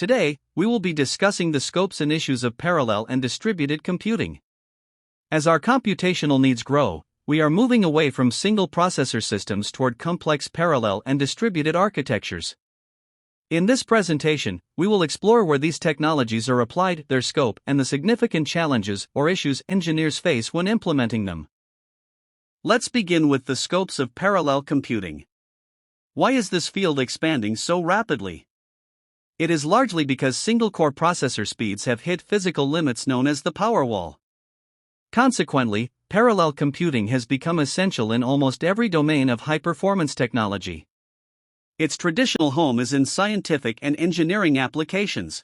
Today, we will be discussing the scopes and issues of parallel and distributed computing. As our computational needs grow, we are moving away from single processor systems toward complex parallel and distributed architectures. In this presentation, we will explore where these technologies are applied, their scope, and the significant challenges or issues engineers face when implementing them. Let's begin with the scopes of parallel computing. Why is this field expanding so rapidly? It is largely because single-core processor speeds have hit physical limits known as the power wall. Consequently, parallel computing has become essential in almost every domain of high-performance technology. Its traditional home is in scientific and engineering applications.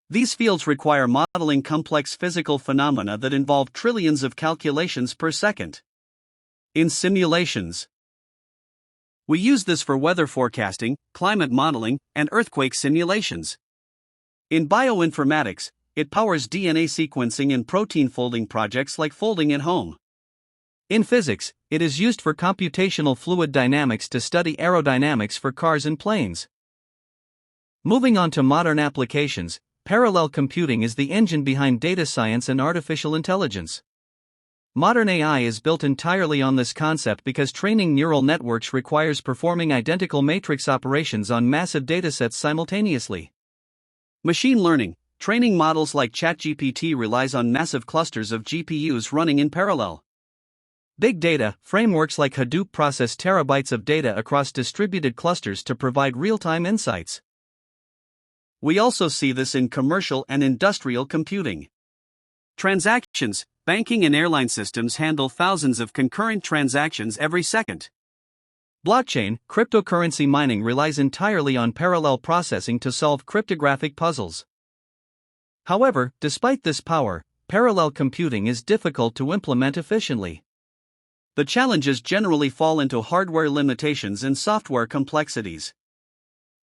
These fields require modeling complex physical phenomena that involve trillions of calculations per second. In simulations, we use this for weather forecasting, climate modeling, and earthquake simulations. In bioinformatics, it powers DNA sequencing and protein folding projects like folding at home. In physics, it is used for computational fluid dynamics to study aerodynamics for cars and planes. Moving on to modern applications, parallel computing is the engine behind data science and artificial intelligence. Modern AI is built entirely on this concept because training neural networks requires performing identical matrix operations on massive datasets simultaneously. Machine learning, training models like ChatGPT relies on massive clusters of GPUs running in parallel. Big data frameworks like Hadoop process terabytes of data across distributed clusters to provide real-time insights. We also see this in commercial and industrial computing. Transactions, banking and airline systems handle thousands of concurrent transactions every second. Blockchain, cryptocurrency mining relies entirely on parallel processing to solve cryptographic puzzles. However, despite this power, parallel computing is difficult to implement efficiently. The challenges generally fall into hardware limitations and software complexities.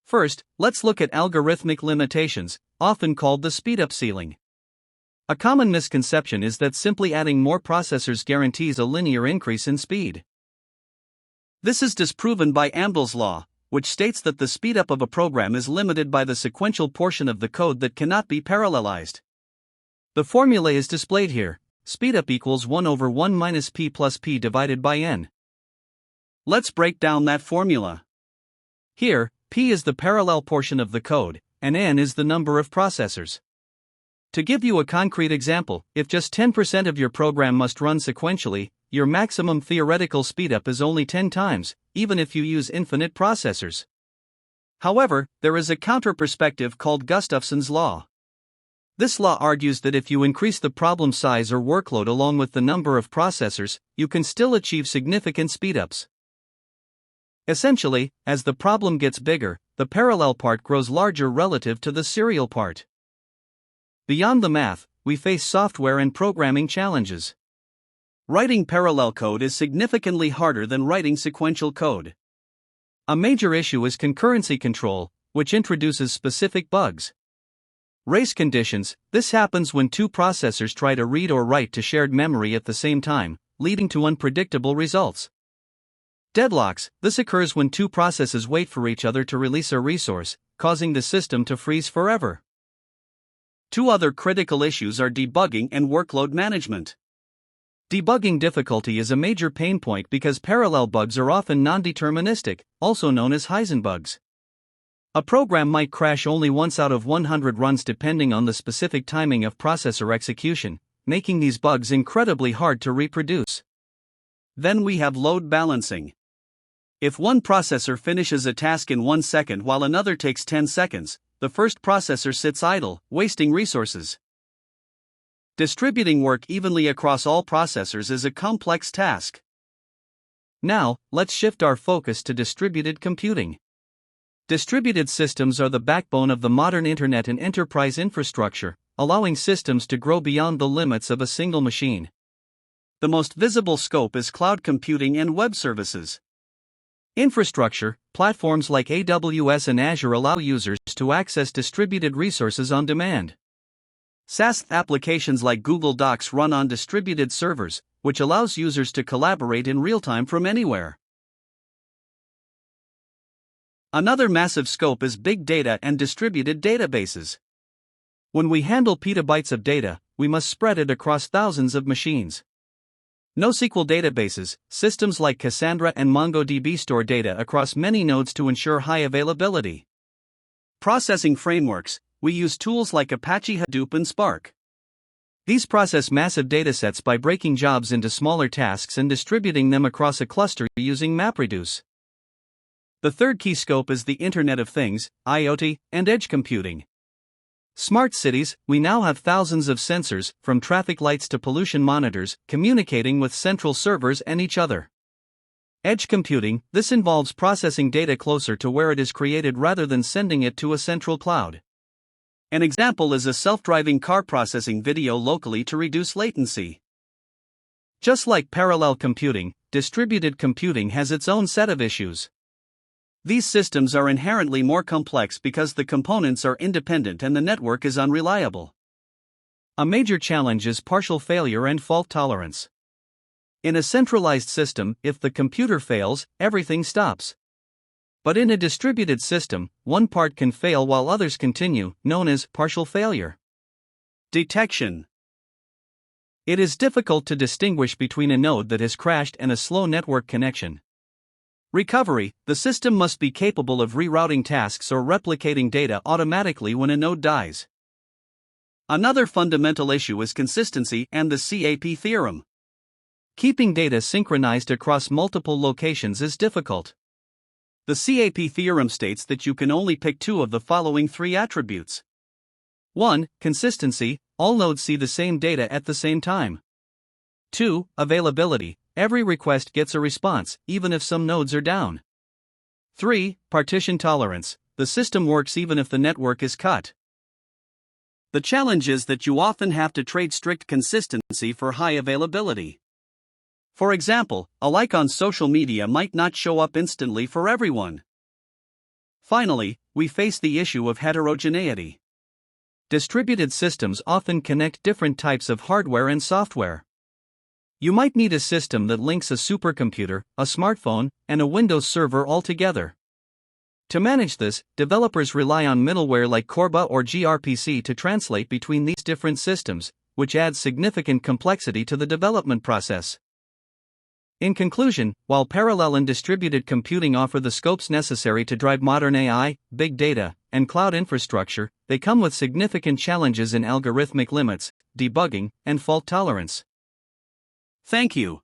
First, let's look at algorithmic limitations, often called the speedup ceiling. A common misconception is that simply adding more processors guarantees a linear increase in speed. This is disproven by Amdahl's law, which states that the speedup of a program is limited by the sequential portion of the code that cannot be parallelized. The formula is displayed here. Speedup equals 1 over 1 minus p plus p divided by n. Let's break down that formula. Here, p is the parallel portion of the code, and n is the number of processors. To give you a concrete example, if just 10% of your program must run sequentially, your maximum theoretical speedup is only 10 times, even if you use infinite processors. However, there is a counter-perspective called Gustafson's law. This law argues that if you increase the problem size or workload along with the number of processors, you can still achieve significant speedups. Essentially, as the problem gets bigger, the parallel part grows larger relative to the serial part. Beyond the math, we face software and programming challenges. Writing parallel code is significantly harder than writing sequential code. A major issue is concurrency control, which introduces specific bugs. Race conditions, this happens when two processors try to read or write to shared memory at the same time, leading to unpredictable results. Deadlocks, this occurs when two processes wait for each other to release a resource, causing the system to freeze forever. Two other critical issues are debugging and workload management. Debugging difficulty is a major pain point because parallel bugs are often non-deterministic, also known as Heisenbugs. A program might crash only once out of 100 runs depending on the specific timing of processor execution, making these bugs incredibly hard to reproduce. Then we have load balancing. If one processor finishes a task in 1 second while another takes 10 seconds, the first processor sits idle, wasting resources. Distributing work evenly across all processors is a complex task. Now, let's shift our focus to distributed computing. Distributed systems are the backbone of the modern internet and enterprise infrastructure, allowing systems to grow beyond the limits of a single machine. The most visible scope is cloud computing and web services. Infrastructure, platforms like AWS and Azure allow users to access distributed resources on demand. SaaS applications like Google Docs run on distributed servers, which allows users to collaborate in real time from anywhere. Another massive scope is big data and distributed databases. When we handle petabytes of data, we must spread it across thousands of machines. NoSQL databases, systems like Cassandra and MongoDB store data across many nodes to ensure high availability. Processing frameworks, we use tools like Apache Hadoop and Spark. These process massive datasets by breaking jobs into smaller tasks and distributing them across a cluster using MapReduce. The third key scope is the Internet of Things, IoT, and edge computing. Smart cities, we now have thousands of sensors, from traffic lights to pollution monitors, communicating with central servers and each other. Edge computing, this involves processing data closer to where it is created rather than sending it to a central cloud. An example is a self-driving car processing video locally to reduce latency. Just like parallel computing, distributed computing has its own set of issues. These systems are inherently more complex because the components are independent and the network is unreliable. A major challenge is partial failure and fault tolerance. In a centralized system, if the computer fails, everything stops. But in a distributed system, one part can fail while others continue, known as partial failure. Detection. It is difficult to distinguish between a node that has crashed and a slow network connection. Recovery, the system must be capable of rerouting tasks or replicating data automatically when a node dies. Another fundamental issue is consistency and the CAP theorem. Keeping data synchronized across multiple locations is difficult. The CAP theorem states that you can only pick two of the following three attributes. 1. Consistency, all nodes see the same data at the same time. 2. Availability, every request gets a response, even if some nodes are down. 3. Partition tolerance, the system works even if the network is cut. The challenge is that you often have to trade strict consistency for high availability. For example, a like on social media might not show up instantly for everyone. Finally, we face the issue of heterogeneity. Distributed systems often connect different types of hardware and software. You might need a system that links a supercomputer, a smartphone, and a Windows server all together. To manage this, developers rely on middleware like Corba or gRPC to translate between these different systems, which adds significant complexity to the development process. In conclusion, while parallel and distributed computing offer the scopes necessary to drive modern AI, big data, and cloud infrastructure, they come with significant challenges in algorithmic limits, debugging, and fault tolerance. Thank you.